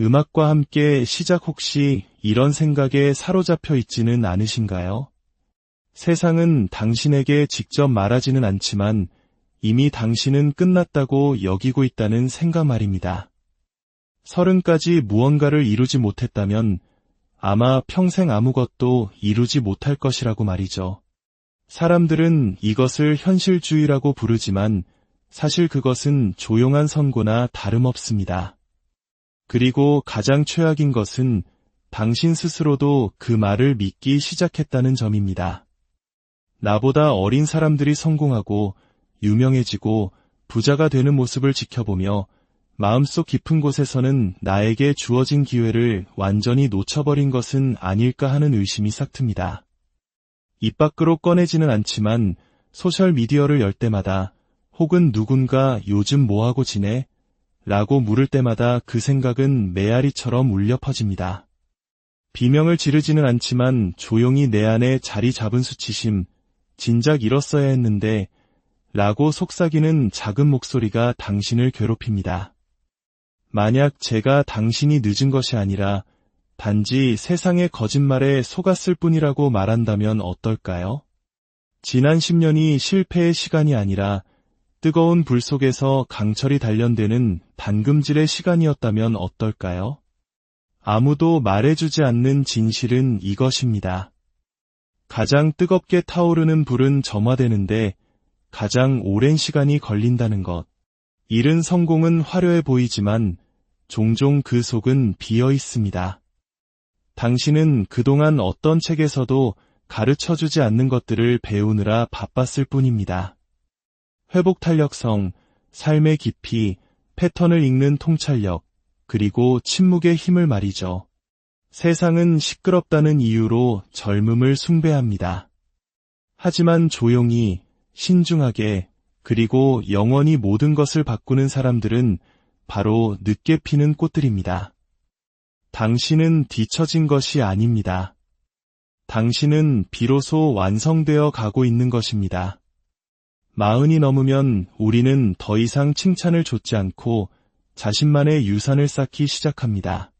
음악과 함께 시작 혹시 이런 생각에 사로잡혀 있지는 않으신가요? 세상은 당신에게 직접 말하지는 않지만 이미 당신은 끝났다고 여기고 있다는 생각 말입니다. 30까지 무언가를 이루지 못했다면 아마 평생 아무것도 이루지 못할 것이라고 말이죠. 사람들은 이것을 현실주의라고 부르지만 사실 그것은 조용한 선고나 다름없습니다. 그리고 가장 최악인 것은 당신 스스로도 그 말을 믿기 시작했다는 점입니다. 나보다 어린 사람들이 성공하고 유명해지고 부자가 되는 모습을 지켜보며 마음속 깊은 곳에서는 나에게 주어진 기회를 완전히 놓쳐버린 것은 아닐까 하는 의심이 싹 틉니다. 입 밖으로 꺼내지는 않지만 소셜미디어를 열 때마다 혹은 누군가 요즘 뭐하고 지내? 라고 물을 때마다 그 생각은 메아리처럼 울려 퍼집니다. 비명을 지르지는 않지만 조용히 내 안에 자리 잡은 수치심, 진작 잃었어야 했는데 라고 속삭이는 작은 목소리가 당신을 괴롭힙니다. 만약 제가 당신이 늦은 것이 아니라 단지 세상의 거짓말에 속았을 뿐이라고 말한다면 어떨까요? 지난 10년이 실패의 시간이 아니라 뜨거운 불 속에서 강철이 단련되는 담금질의 시간이었다면 어떨까요? 아무도 말해주지 않는 진실은 이것입니다. 가장 뜨겁게 타오르는 불은 점화되는데 가장 오랜 시간이 걸린다는 것. 이른 성공은 화려해 보이지만 종종 그 속은 비어 있습니다. 당신은 그동안 어떤 책에서도 가르쳐주지 않는 것들을 배우느라 바빴을 뿐입니다. 회복 탄력성, 삶의 깊이, 패턴을 읽는 통찰력, 그리고 침묵의 힘을 말이죠. 세상은 시끄럽다는 이유로 젊음을 숭배합니다. 하지만 조용히, 신중하게, 그리고 영원히 모든 것을 바꾸는 사람들은 바로 늦게 피는 꽃들입니다. 당신은 뒤처진 것이 아닙니다. 당신은 비로소 완성되어 가고 있는 것입니다. 40이 넘으면 우리는 더 이상 칭찬을 좇지 않고 자신만의 유산을 쌓기 시작합니다.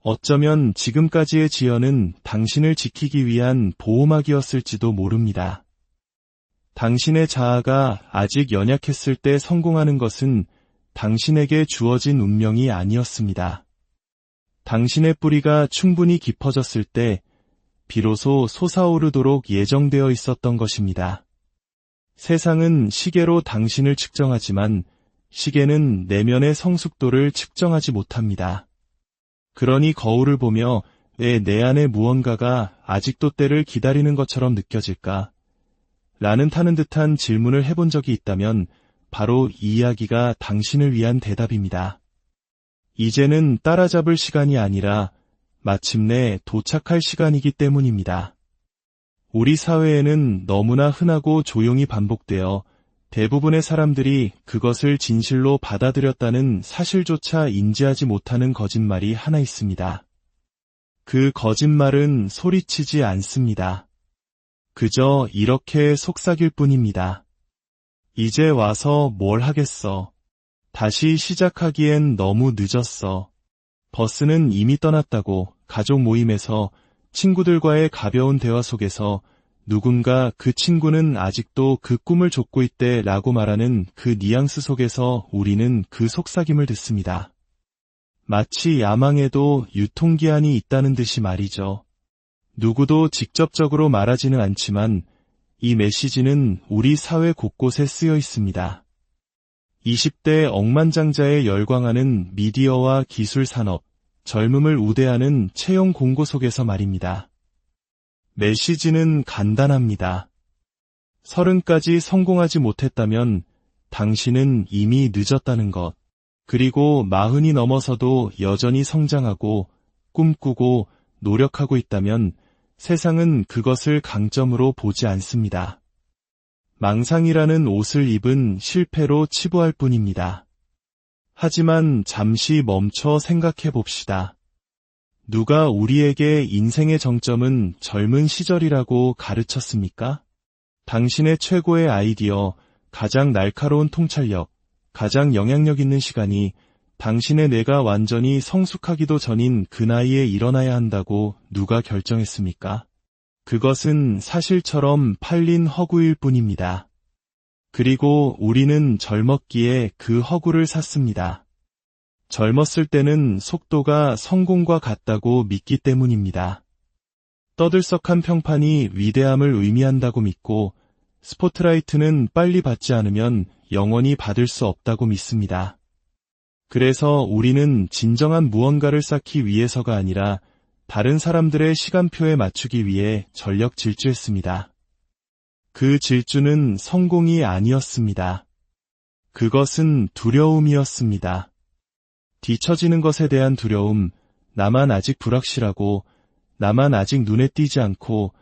어쩌면 지금까지의 지연은 당신을 지키기 위한 보호막이었을지도 모릅니다. 당신의 자아가 아직 연약했을 때 성공하는 것은 당신에게 주어진 운명이 아니었습니다. 당신의 뿌리가 충분히 깊어졌을 때 비로소 솟아오르도록 예정되어 있었던 것입니다. 세상은 시계로 당신을 측정하지만 시계는 내면의 성숙도를 측정하지 못합니다. 그러니 거울을 보며 왜 내 안에 무언가가 아직도 때를 기다리는 것처럼 느껴질까? 라는 타는 듯한 질문을 해본 적이 있다면 바로 이 이야기가 당신을 위한 대답입니다. 이제는 따라잡을 시간이 아니라 마침내 도착할 시간이기 때문입니다. 우리 사회에는 너무나 흔하고 조용히 반복되어 대부분의 사람들이 그것을 진실로 받아들였다는 사실조차 인지하지 못하는 거짓말이 하나 있습니다. 그 거짓말은 소리치지 않습니다. 그저 이렇게 속삭일 뿐입니다. 이제 와서 뭘 하겠어. 다시 시작하기엔 너무 늦었어. 버스는 이미 떠났다고. 가족 모임에서 친구들과의 가벼운 대화 속에서 누군가 그 친구는 아직도 그 꿈을 좇고 있대 라고 말하는 그 뉘앙스 속에서 우리는 그 속삭임을 듣습니다. 마치 야망에도 유통기한이 있다는 듯이 말이죠. 누구도 직접적으로 말하지는 않지만 이 메시지는 우리 사회 곳곳에 쓰여 있습니다. 20대 억만장자에 열광하는 미디어와 기술 산업, 젊음을 우대하는 채용 공고 속에서 말입니다. 메시지는 간단합니다. 30까지 성공하지 못했다면 당신은 이미 늦었다는 것. 그리고 40이 넘어서도 여전히 성장하고 꿈꾸고 노력하고 있다면 세상은 그것을 강점으로 보지 않습니다. 망상이라는 옷을 입은 실패로 치부할 뿐입니다. 하지만 잠시 멈춰 생각해 봅시다. 누가 우리에게 인생의 정점은 젊은 시절이라고 가르쳤습니까? 당신의 최고의 아이디어, 가장 날카로운 통찰력, 가장 영향력 있는 시간이 당신의 뇌가 완전히 성숙하기도 전인 그 나이에 일어나야 한다고 누가 결정했습니까? 그것은 사실처럼 팔린 허구일 뿐입니다. 그리고 우리는 젊었기에 그 허구를 샀습니다. 젊었을 때는 속도가 성공과 같다고 믿기 때문입니다. 떠들썩한 평판이 위대함을 의미한다고 믿고 스포트라이트는 빨리 받지 않으면 영원히 받을 수 없다고 믿습니다. 그래서 우리는 진정한 무언가를 쌓기 위해서가 아니라 다른 사람들의 시간표에 맞추기 위해 전력 질주했습니다. 그 질주는 성공이 아니었습니다. 그것은 두려움이었습니다. 뒤처지는 것에 대한 두려움, 나만 아직 불확실하고, 나만 아직 눈에 띄지 않고,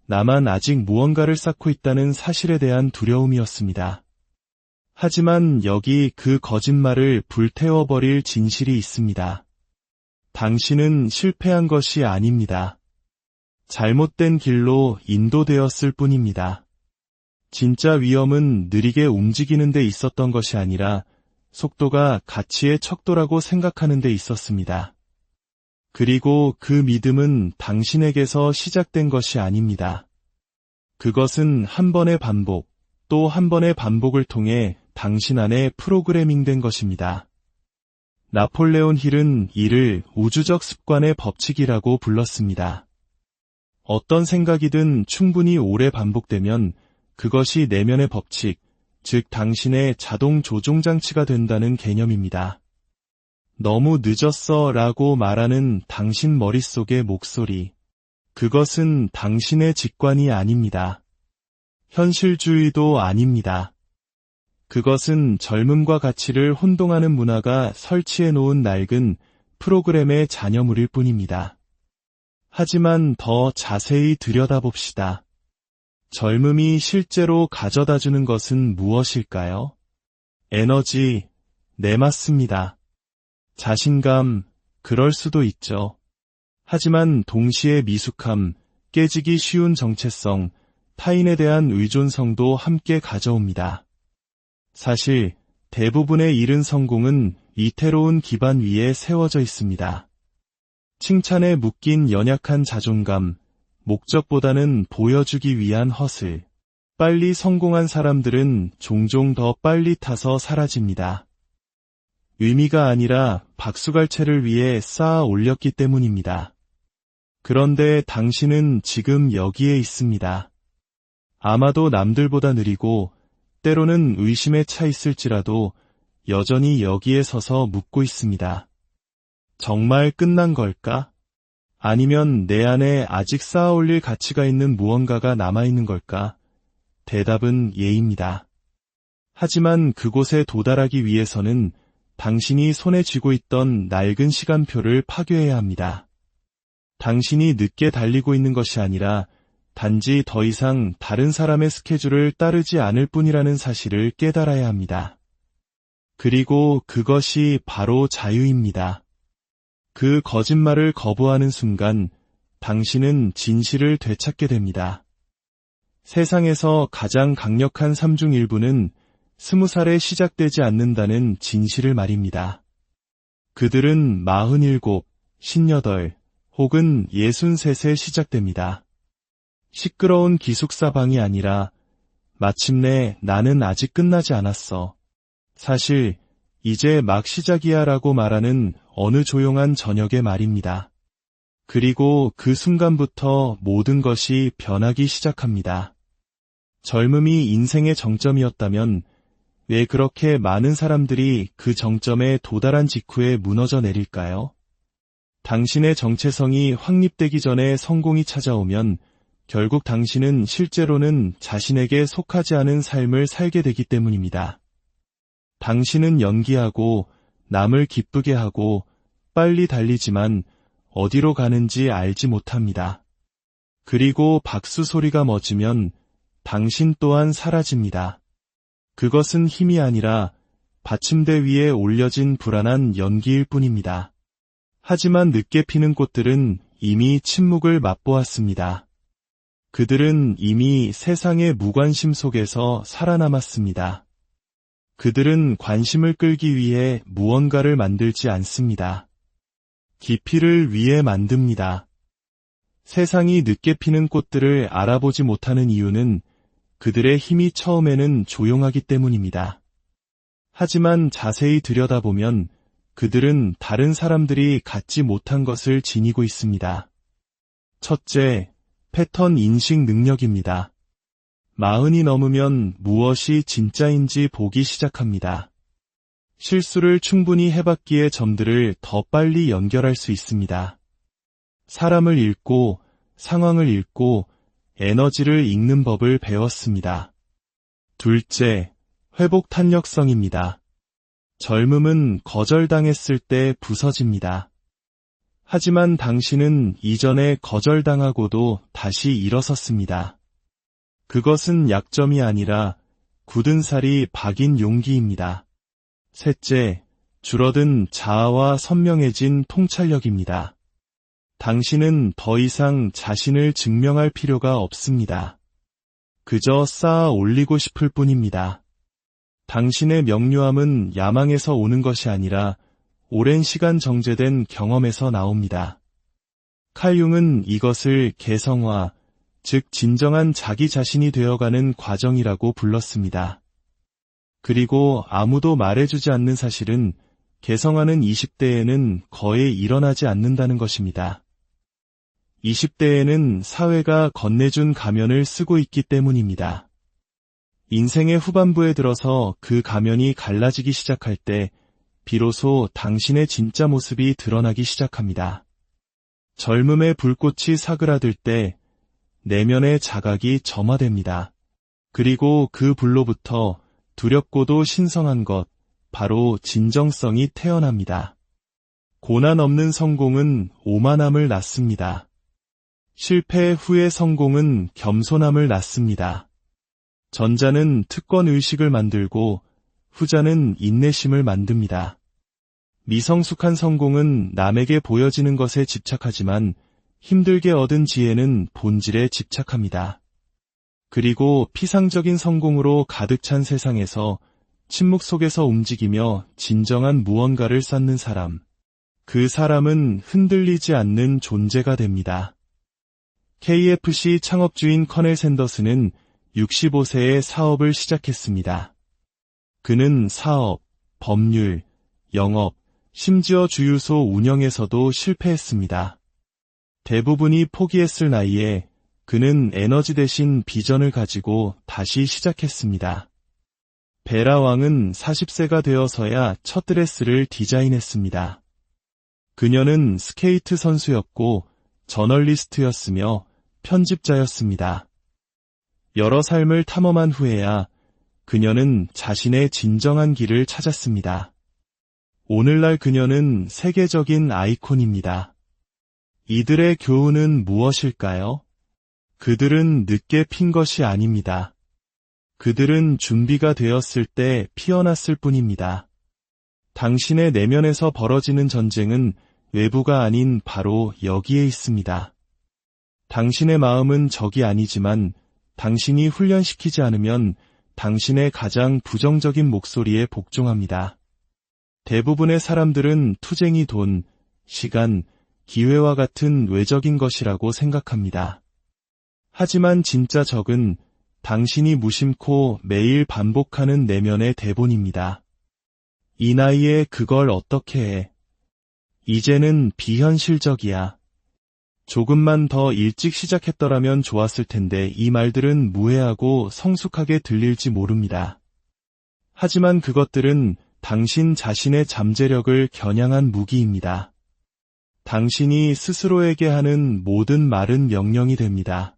나만 아직 무언가를 쌓고 있다는 사실에 대한 두려움이었습니다. 하지만 여기 그 거짓말을 불태워버릴 진실이 있습니다. 당신은 실패한 것이 아닙니다. 잘못된 길로 인도되었을 뿐입니다. 진짜 위험은 느리게 움직이는 데 있었던 것이 아니라 속도가 가치의 척도라고 생각하는 데 있었습니다. 그리고 그 믿음은 당신에게서 시작된 것이 아닙니다. 그것은 한 번의 반복, 또 한 번의 반복을 통해 당신 안에 프로그래밍된 것입니다. 나폴레온 힐은 이를 우주적 습관의 법칙이라고 불렀습니다. 어떤 생각이든 충분히 오래 반복되면 그것이 내면의 법칙, 즉 당신의 자동 조종 장치가 된다는 개념입니다. 너무 늦었어 라고 말하는 당신 머릿속의 목소리. 그것은 당신의 직관이 아닙니다. 현실주의도 아닙니다. 그것은 젊음과 가치를 혼동하는 문화가 설치해 놓은 낡은 프로그램의 잔여물일 뿐입니다. 하지만 더 자세히 들여다봅시다. 젊음이 실제로 가져다주는 것은 무엇일까요? 에너지, 네 맞습니다. 자신감, 그럴 수도 있죠. 하지만 동시에 미숙함, 깨지기 쉬운 정체성, 타인에 대한 의존성도 함께 가져옵니다. 사실 대부분의 이른 성공은 위태로운 기반 위에 세워져 있습니다. 칭찬에 묶인 연약한 자존감, 목적보다는 보여주기 위한 허슬. 빨리 성공한 사람들은 종종 더 빨리 타서 사라집니다. 의미가 아니라 박수갈채를 위해 쌓아 올렸기 때문입니다. 그런데 당신은 지금 여기에 있습니다. 아마도 남들보다 느리고 때로는 의심에 차 있을지라도 여전히 여기에 서서 묻고 있습니다. 정말 끝난 걸까? 아니면 내 안에 아직 쌓아 올릴 가치가 있는 무언가가 남아있는 걸까? 대답은 예입니다. 하지만 그곳에 도달하기 위해서는 당신이 손에 쥐고 있던 낡은 시간표를 파괴해야 합니다. 당신이 늦게 달리고 있는 것이 아니라 단지 더 이상 다른 사람의 스케줄을 따르지 않을 뿐이라는 사실을 깨달아야 합니다. 그리고 그것이 바로 자유입니다. 그 거짓말을 거부하는 순간 당신은 진실을 되찾게 됩니다. 세상에서 가장 강력한 삶 중 일부는 20살에 시작되지 않는다는 진실을 말입니다. 그들은 47, 58 혹은 63세 시작됩니다. 시끄러운 기숙사방이 아니라 마침내 나는 아직 끝나지 않았어. 사실 이제 막 시작이야 라고 말하는 어느 조용한 저녁의 말입니다. 그리고 그 순간부터 모든 것이 변하기 시작합니다. 젊음이 인생의 정점이었다면 왜 그렇게 많은 사람들이 그 정점에 도달한 직후에 무너져 내릴까요? 당신의 정체성이 확립되기 전에 성공이 찾아오면 결국 당신은 실제로는 자신에게 속하지 않은 삶을 살게 되기 때문입니다. 당신은 연기하고 남을 기쁘게 하고 빨리 달리지만 어디로 가는지 알지 못합니다. 그리고 박수 소리가 멎으면 당신 또한 사라집니다. 그것은 힘이 아니라 받침대 위에 올려진 불안한 연기일 뿐입니다. 하지만 늦게 피는 꽃들은 이미 침묵을 맛보았습니다. 그들은 이미 세상의 무관심 속에서 살아남았습니다. 그들은 관심을 끌기 위해 무언가를 만들지 않습니다. 깊이를 위해 만듭니다. 세상이 늦게 피는 꽃들을 알아보지 못하는 이유는 그들의 힘이 처음에는 조용하기 때문입니다. 하지만 자세히 들여다보면 그들은 다른 사람들이 갖지 못한 것을 지니고 있습니다. 첫째, 패턴 인식 능력입니다. 40이 넘으면 무엇이 진짜인지 보기 시작합니다. 실수를 충분히 해봤기에 점들을 더 빨리 연결할 수 있습니다. 사람을 읽고, 상황을 읽고, 에너지를 읽는 법을 배웠습니다. 둘째, 회복 탄력성입니다. 젊음은 거절당했을 때 부서집니다. 하지만 당신은 이전에 거절당하고도 다시 일어섰습니다. 그것은 약점이 아니라 굳은 살이 박인 용기입니다. 셋째, 줄어든 자아와 선명해진 통찰력입니다. 당신은 더 이상 자신을 증명할 필요가 없습니다. 그저 쌓아 올리고 싶을 뿐입니다. 당신의 명료함은 야망에서 오는 것이 아니라 오랜 시간 정제된 경험에서 나옵니다. 칼 융은 이것을 개성화, 즉 진정한 자기 자신이 되어가는 과정이라고 불렀습니다. 그리고 아무도 말해주지 않는 사실은 개성화는 20대에는 거의 일어나지 않는다는 것입니다. 20대에는 사회가 건네준 가면을 쓰고 있기 때문입니다. 인생의 후반부에 들어서 그 가면이 갈라지기 시작할 때 비로소 당신의 진짜 모습이 드러나기 시작합니다. 젊음의 불꽃이 사그라들 때 내면의 자각이 점화됩니다. 그리고 그 불로부터 두렵고도 신성한 것, 바로 진정성이 태어납니다. 고난 없는 성공은 오만함을 낳습니다. 실패 후의 성공은 겸손함을 낳습니다. 전자는 특권의식을 만들고 후자는 인내심을 만듭니다. 미성숙한 성공은 남에게 보여지는 것에 집착하지만 힘들게 얻은 지혜는 본질에 집착합니다. 그리고 피상적인 성공으로 가득 찬 세상에서 침묵 속에서 움직이며 진정한 무언가를 쌓는 사람, 그 사람은 흔들리지 않는 존재가 됩니다. KFC 창업주인 커넬 샌더스는 65세에 사업을 시작했습니다. 그는 사업, 법률, 영업, 심지어 주유소 운영에서도 실패했습니다. 대부분이 포기했을 나이에 그는 에너지 대신 비전을 가지고 다시 시작했습니다. 베라 왕은 40세가 되어서야 첫 드레스를 디자인했습니다. 그녀는 스케이트 선수였고 저널리스트였으며 편집자였습니다. 여러 삶을 탐험한 후에야 그녀는 자신의 진정한 길을 찾았습니다. 오늘날 그녀는 세계적인 아이콘입니다. 이들의 교훈은 무엇일까요? 그들은 늦게 핀 것이 아닙니다. 그들은 준비가 되었을 때 피어났을 뿐입니다. 당신의 내면에서 벌어지는 전쟁은 외부가 아닌 바로 여기에 있습니다. 당신의 마음은 적이 아니지만 당신이 훈련시키지 않으면 당신의 가장 부정적인 목소리에 복종합니다. 대부분의 사람들은 투쟁이 돈, 시간, 기회와 같은 외적인 것이라고 생각합니다. 하지만 진짜 적은 당신이 무심코 매일 반복하는 내면의 대본입니다. 이 나이에 그걸 어떻게 해? 이제는 비현실적이야. 조금만 더 일찍 시작했더라면 좋았을 텐데 이 말들은 무해하고 성숙하게 들릴지 모릅니다. 하지만 그것들은 당신 자신의 잠재력을 겨냥한 무기입니다. 당신이 스스로에게 하는 모든 말은 명령이 됩니다.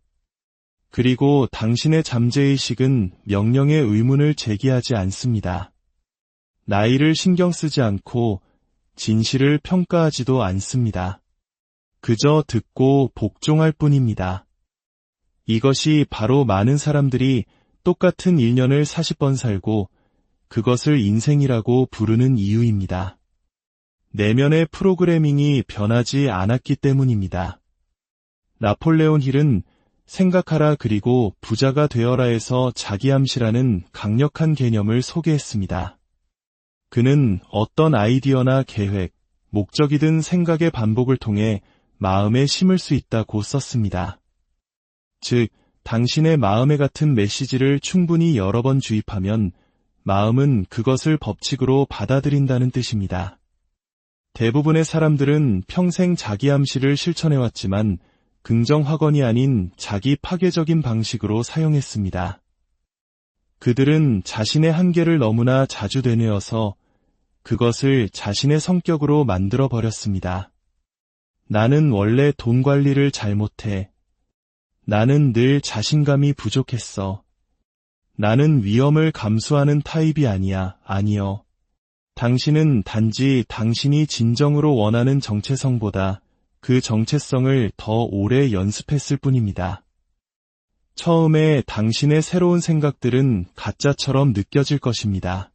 그리고 당신의 잠재의식은 명령의 의문을 제기하지 않습니다. 나이를 신경 쓰지 않고 진실을 평가하지도 않습니다. 그저 듣고 복종할 뿐입니다. 이것이 바로 많은 사람들이 똑같은 1년을 40번 살고 그것을 인생이라고 부르는 이유입니다. 내면의 프로그래밍이 변하지 않았기 때문입니다. 나폴레온 힐은 생각하라 그리고 부자가 되어라에서 자기암시라는 강력한 개념을 소개했습니다. 그는 어떤 아이디어나 계획, 목적이든 생각의 반복을 통해 마음에 심을 수 있다고 썼습니다. 즉, 당신의 마음에 같은 메시지를 충분히 여러 번 주입하면 마음은 그것을 법칙으로 받아들인다는 뜻입니다. 대부분의 사람들은 평생 자기암시를 실천해왔지만 긍정 확언이 아닌 자기 파괴적인 방식으로 사용했습니다. 그들은 자신의 한계를 너무나 자주 되뇌어서 그것을 자신의 성격으로 만들어 버렸습니다. 나는 원래 돈 관리를 잘못해. 나는 늘 자신감이 부족했어. 나는 위험을 감수하는 타입이 아니야. 아니요. 당신은 단지 당신이 진정으로 원하는 정체성보다 그 정체성을 더 오래 연습했을 뿐입니다. 처음에 당신의 새로운 생각들은 가짜처럼 느껴질 것입니다.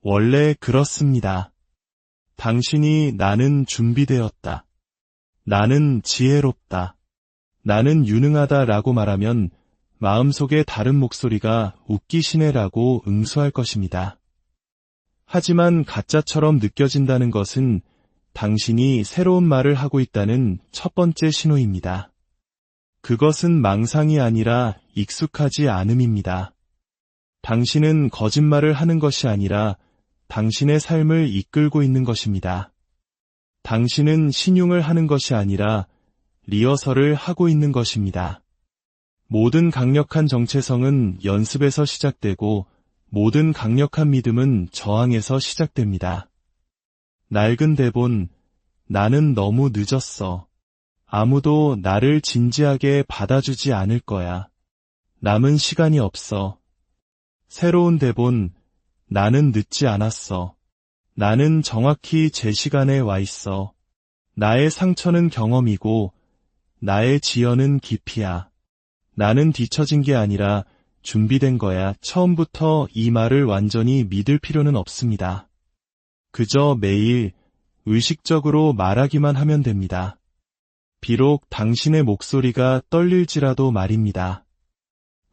원래 그렇습니다. 당신이 나는 준비되었다. 나는 지혜롭다. 나는 유능하다 라고 말하면 마음속에 다른 목소리가 웃기시네 라고 응수할 것입니다. 하지만 가짜처럼 느껴진다는 것은 당신이 새로운 말을 하고 있다는 첫 번째 신호입니다. 그것은 망상이 아니라 익숙하지 않음입니다. 당신은 거짓말을 하는 것이 아니라 당신의 삶을 이끌고 있는 것입니다. 당신은 신용을 하는 것이 아니라 리허설을 하고 있는 것입니다. 모든 강력한 정체성은 연습에서 시작되고 모든 강력한 믿음은 저항에서 시작됩니다. 낡은 대본, 나는 너무 늦었어. 아무도 나를 진지하게 받아주지 않을 거야. 남은 시간이 없어. 새로운 대본, 나는 늦지 않았어. 나는 정확히 제 시간에 와 있어. 나의 상처는 경험이고 나의 지연은 깊이야. 나는 뒤처진 게 아니라 준비된 거야. 처음부터 이 말을 완전히 믿을 필요는 없습니다. 그저 매일 의식적으로 말하기만 하면 됩니다. 비록 당신의 목소리가 떨릴지라도 말입니다.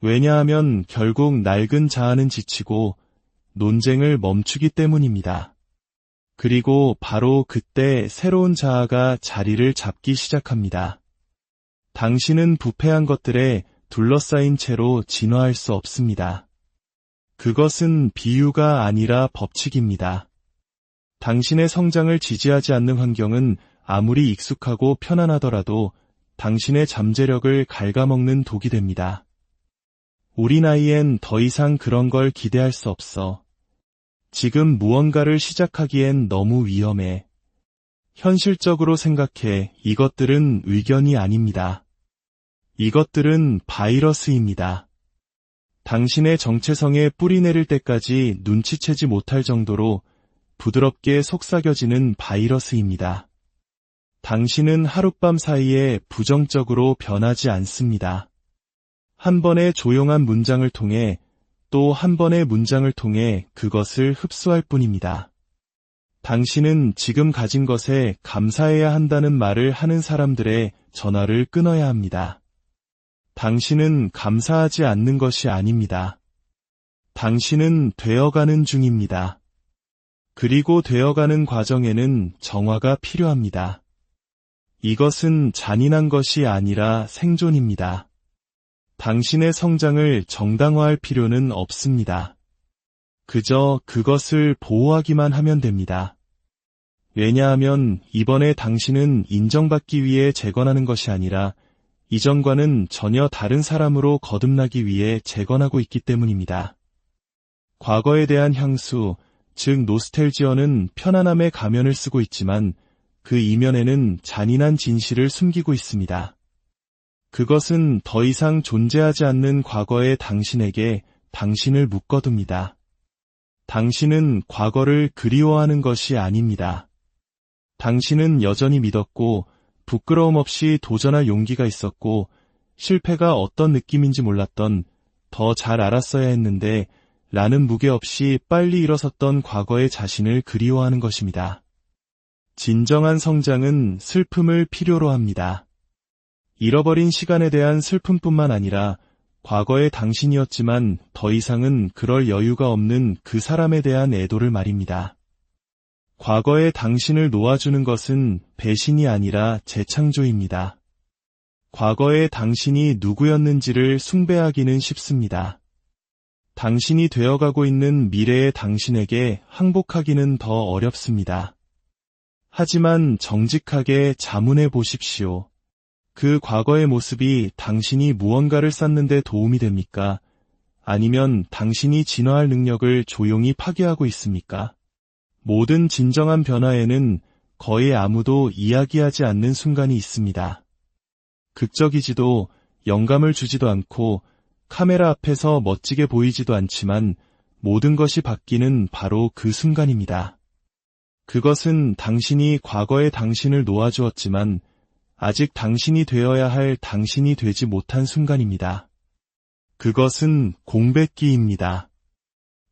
왜냐하면 결국 낡은 자아는 지치고 논쟁을 멈추기 때문입니다. 그리고 바로 그때 새로운 자아가 자리를 잡기 시작합니다. 당신은 부패한 것들에 둘러싸인 채로 진화할 수 없습니다. 그것은 비유가 아니라 법칙입니다. 당신의 성장을 지지하지 않는 환경은 아무리 익숙하고 편안하더라도 당신의 잠재력을 갉아먹는 독이 됩니다. 우리 나이엔 더 이상 그런 걸 기대할 수 없어. 지금 무언가를 시작하기엔 너무 위험해. 현실적으로 생각해. 이것들은 의견이 아닙니다. 이것들은 바이러스입니다. 당신의 정체성에 뿌리 내릴 때까지 눈치채지 못할 정도로 부드럽게 속삭여지는 바이러스입니다. 당신은 하룻밤 사이에 부정적으로 변하지 않습니다. 한 번의 조용한 문장을 통해 또 한 번의 문장을 통해 그것을 흡수할 뿐입니다. 당신은 지금 가진 것에 감사해야 한다는 말을 하는 사람들의 전화를 끊어야 합니다. 당신은 감사하지 않는 것이 아닙니다. 당신은 되어가는 중입니다. 그리고 되어가는 과정에는 정화가 필요합니다. 이것은 잔인한 것이 아니라 생존입니다. 당신의 성장을 정당화할 필요는 없습니다. 그저 그것을 보호하기만 하면 됩니다. 왜냐하면 이번에 당신은 인정받기 위해 재건하는 것이 아니라 이전과는 전혀 다른 사람으로 거듭나기 위해 재건하고 있기 때문입니다. 과거에 대한 향수, 즉 노스텔지어는 편안함의 가면을 쓰고 있지만 그 이면에는 잔인한 진실을 숨기고 있습니다. 그것은 더 이상 존재하지 않는 과거의 당신에게 당신을 묶어둡니다. 당신은 과거를 그리워하는 것이 아닙니다. 당신은 여전히 믿었고 부끄러움 없이 도전할 용기가 있었고 실패가 어떤 느낌인지 몰랐던, 더 잘 알았어야 했는데 라는 무게 없이 빨리 일어섰던 과거의 자신을 그리워하는 것입니다. 진정한 성장은 슬픔을 필요로 합니다. 잃어버린 시간에 대한 슬픔뿐만 아니라 과거의 당신이었지만 더 이상은 그럴 여유가 없는 그 사람에 대한 애도를 말입니다. 과거의 당신을 놓아주는 것은 배신이 아니라 재창조입니다. 과거의 당신이 누구였는지를 숭배하기는 쉽습니다. 당신이 되어가고 있는 미래의 당신에게 항복하기는 더 어렵습니다. 하지만 정직하게 자문해 보십시오. 그 과거의 모습이 당신이 무언가를 쌓는 데 도움이 됩니까? 아니면 당신이 진화할 능력을 조용히 파괴하고 있습니까? 모든 진정한 변화에는 거의 아무도 이야기하지 않는 순간이 있습니다. 극적이지도 영감을 주지도 않고 카메라 앞에서 멋지게 보이지도 않지만 모든 것이 바뀌는 바로 그 순간입니다. 그것은 당신이 과거의 당신을 놓아주었지만 아직 당신이 되어야 할 당신이 되지 못한 순간입니다. 그것은 공백기입니다.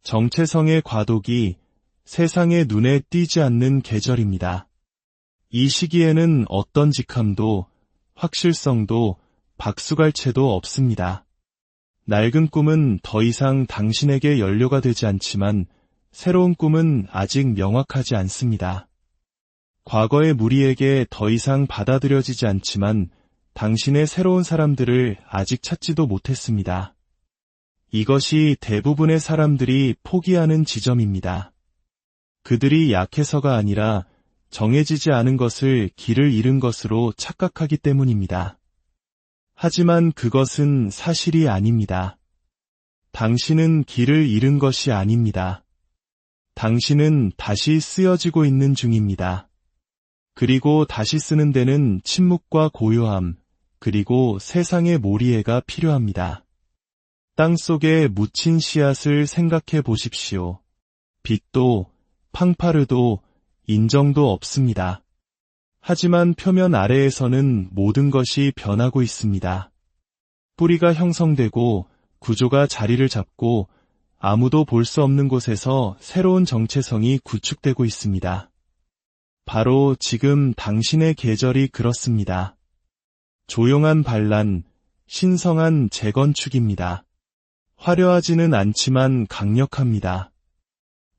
정체성의 과도기, 세상의 눈에 띄지 않는 계절입니다. 이 시기에는 어떤 직함도, 확실성도, 박수갈채도 없습니다. 낡은 꿈은 더 이상 당신에게 연료가 되지 않지만 새로운 꿈은 아직 명확하지 않습니다. 과거의 무리에게 더 이상 받아들여지지 않지만 당신의 새로운 사람들을 아직 찾지도 못했습니다. 이것이 대부분의 사람들이 포기하는 지점입니다. 그들이 약해서가 아니라 정해지지 않은 것을 길을 잃은 것으로 착각하기 때문입니다. 하지만 그것은 사실이 아닙니다. 당신은 길을 잃은 것이 아닙니다. 당신은 다시 쓰여지고 있는 중입니다. 그리고 다시 쓰는 데는 침묵과 고요함, 그리고 세상의 모리애가 필요합니다. 땅 속에 묻힌 씨앗을 생각해 보십시오. 빛도, 팡파르도, 인정도 없습니다. 하지만 표면 아래에서는 모든 것이 변하고 있습니다. 뿌리가 형성되고 구조가 자리를 잡고 아무도 볼 수 없는 곳에서 새로운 정체성이 구축되고 있습니다. 바로 지금 당신의 계절이 그렇습니다. 조용한 반란, 신성한 재건축입니다. 화려하지는 않지만 강력합니다.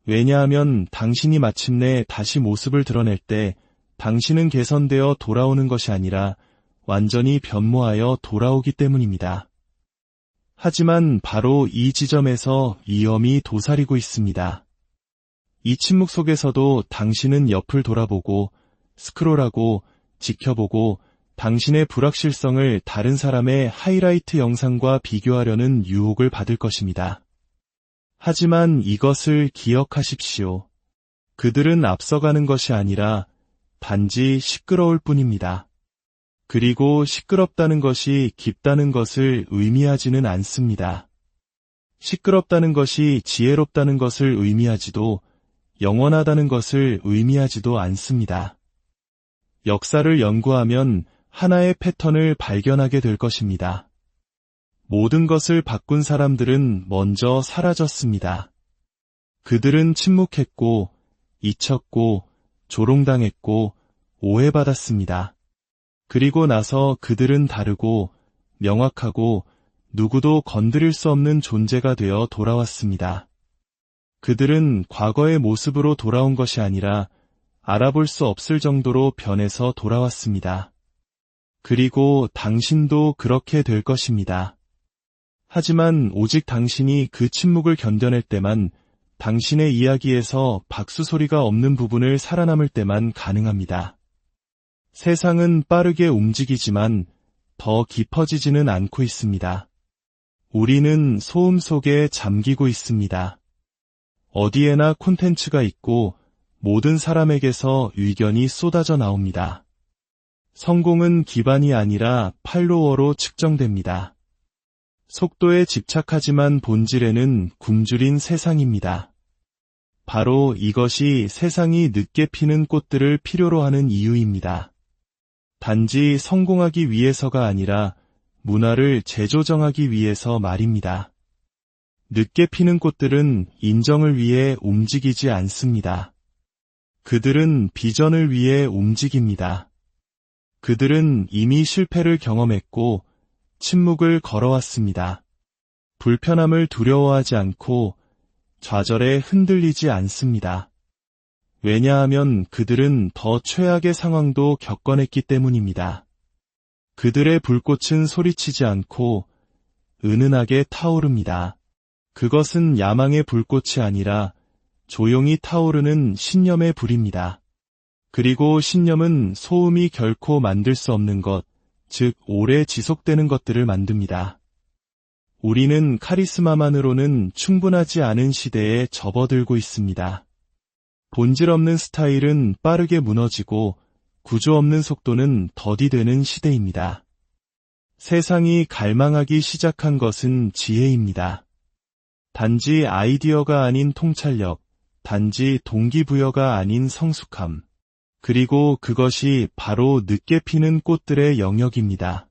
왜냐하면 당신이 마침내 다시 모습을 드러낼 때 당신은 개선되어 돌아오는 것이 아니라 완전히 변모하여 돌아오기 때문입니다. 하지만 바로 이 지점에서 위험이 도사리고 있습니다. 이 침묵 속에서도 당신은 옆을 돌아보고 스크롤하고 지켜보고 당신의 불확실성을 다른 사람의 하이라이트 영상과 비교하려는 유혹을 받을 것입니다. 하지만 이것을 기억하십시오. 그들은 앞서가는 것이 아니라 단지 시끄러울 뿐입니다. 그리고 시끄럽다는 것이 깊다는 것을 의미하지는 않습니다. 시끄럽다는 것이 지혜롭다는 것을 의미하지도 영원하다는 것을 의미하지도 않습니다. 역사를 연구하면 하나의 패턴을 발견하게 될 것입니다. 모든 것을 바꾼 사람들은 먼저 사라졌습니다. 그들은 침묵했고, 잊혔고, 조롱당했고, 오해받았습니다. 그리고 나서 그들은 다르고, 명확하고, 누구도 건드릴 수 없는 존재가 되어 돌아왔습니다. 그들은 과거의 모습으로 돌아온 것이 아니라 알아볼 수 없을 정도로 변해서 돌아왔습니다. 그리고 당신도 그렇게 될 것입니다. 하지만 오직 당신이 그 침묵을 견뎌낼 때만 당신의 이야기에서 박수 소리가 없는 부분을 살아남을 때만 가능합니다. 세상은 빠르게 움직이지만 더 깊어지지는 않고 있습니다. 우리는 소음 속에 잠기고 있습니다. 어디에나 콘텐츠가 있고 모든 사람에게서 의견이 쏟아져 나옵니다. 성공은 기반이 아니라 팔로워로 측정됩니다. 속도에 집착하지만 본질에는 굶주린 세상입니다. 바로 이것이 세상이 늦게 피는 꽃들을 필요로 하는 이유입니다. 단지 성공하기 위해서가 아니라 문화를 재조정하기 위해서 말입니다. 늦게 피는 꽃들은 인정을 위해 움직이지 않습니다. 그들은 비전을 위해 움직입니다. 그들은 이미 실패를 경험했고 침묵을 걸어왔습니다. 불편함을 두려워하지 않고 좌절에 흔들리지 않습니다. 왜냐하면 그들은 더 최악의 상황도 겪어냈기 때문입니다. 그들의 불꽃은 소리치지 않고 은은하게 타오릅니다. 그것은 야망의 불꽃이 아니라 조용히 타오르는 신념의 불입니다. 그리고 신념은 소음이 결코 만들 수 없는 것, 즉 오래 지속되는 것들을 만듭니다. 우리는 카리스마만으로는 충분하지 않은 시대에 접어들고 있습니다. 본질 없는 스타일은 빠르게 무너지고 구조 없는 속도는 더디되는 시대입니다. 세상이 갈망하기 시작한 것은 지혜입니다. 단지 아이디어가 아닌 통찰력, 단지 동기부여가 아닌 성숙함. 그리고 그것이 바로 늦게 피는 꽃들의 영역입니다.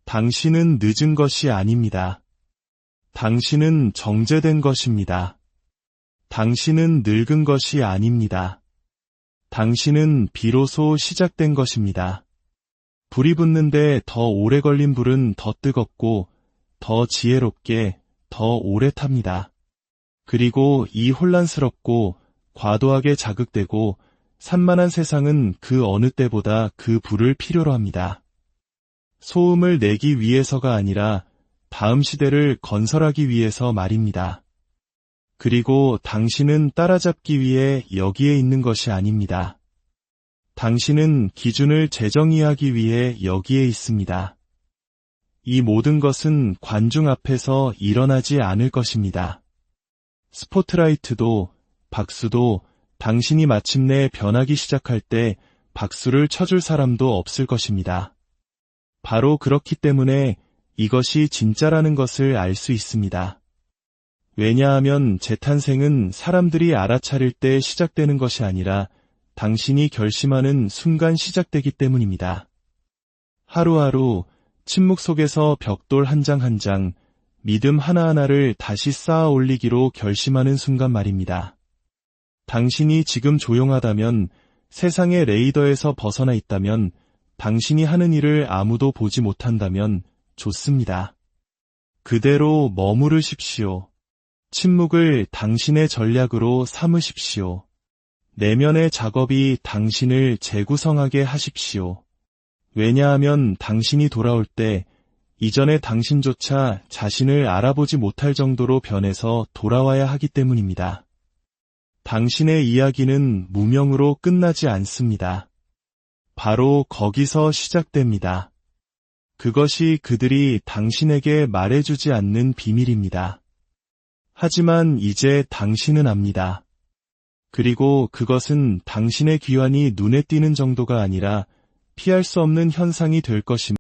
당신은 늦은 것이 아닙니다. 당신은 정제된 것입니다. 당신은 늙은 것이 아닙니다. 당신은 비로소 시작된 것입니다. 불이 붙는데 더 오래 걸린 불은 더 뜨겁고 더 지혜롭게 더 오래 탑니다. 그리고 이 혼란스럽고 과도하게 자극되고 산만한 세상은 그 어느 때보다 그 불을 필요로 합니다. 소음을 내기 위해서가 아니라 다음 시대를 건설하기 위해서 말입니다. 그리고 당신은 따라잡기 위해 여기에 있는 것이 아닙니다. 당신은 기준을 재정의하기 위해 여기에 있습니다. 이 모든 것은 관중 앞에서 일어나지 않을 것입니다. 스포트라이트도 박수도 당신이 마침내 변하기 시작할 때 박수를 쳐줄 사람도 없을 것입니다. 바로 그렇기 때문에 이것이 진짜라는 것을 알 수 있습니다. 왜냐하면 재탄생은 사람들이 알아차릴 때 시작되는 것이 아니라 당신이 결심하는 순간 시작되기 때문입니다. 하루하루 침묵 속에서 벽돌 한 장 한 장, 믿음 하나하나를 다시 쌓아 올리기로 결심하는 순간 말입니다. 당신이 지금 조용하다면, 세상의 레이더에서 벗어나 있다면, 당신이 하는 일을 아무도 보지 못한다면 좋습니다. 그대로 머무르십시오. 침묵을 당신의 전략으로 삼으십시오. 내면의 작업이 당신을 재구성하게 하십시오. 왜냐하면 당신이 돌아올 때 이전의 당신조차 자신을 알아보지 못할 정도로 변해서 돌아와야 하기 때문입니다. 당신의 이야기는 무명으로 끝나지 않습니다. 바로 거기서 시작됩니다. 그것이 그들이 당신에게 말해주지 않는 비밀입니다. 하지만 이제 당신은 압니다. 그리고 그것은 당신의 귀환이 눈에 띄는 정도가 아니라 피할 수 없는 현상이 될 것입니다.